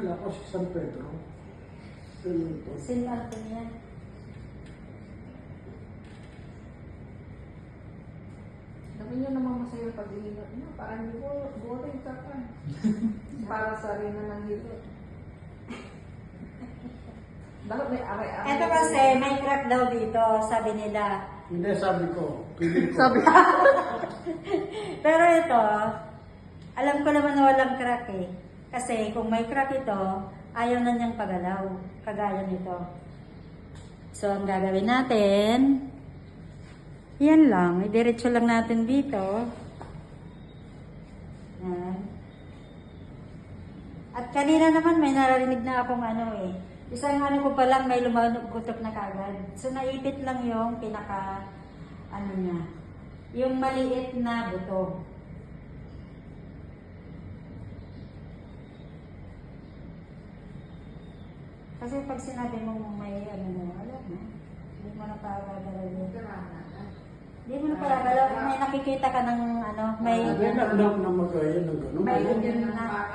Akala ko si San Pedro. Sin Martin yan. Naman yun naman masaya pag-ihilot niya. Parang hindi ko boring ka pa. Para sa rin na ng hilot. Bakit may aray-aray? Ito kasi, may crack daw dito, sabi nila. Hindi, sabi ko. Pili ko. Sabi Pero ito, alam ko naman na walang crack eh. Kasi kung may crack ito, ayaw na niyang pagalaw. Kagaya nito. So, ang gagawin natin, yan lang. Idiretso lang natin dito. Yan. At kanina naman may naririnig na akong ano eh. Isang ano ko pa lang may lumagutok na kagad. So, naipit lang yung pinaka, ano niya, yung maliit na buto. Kasi pag sinabi mo may ano mo, alam mo, hindi mo na pagagalaw yun. Hindi mo na pagagalaw. May nakikita ka ng ano, may... Hindi na alam na magaya ng gano'n. May ganyan na.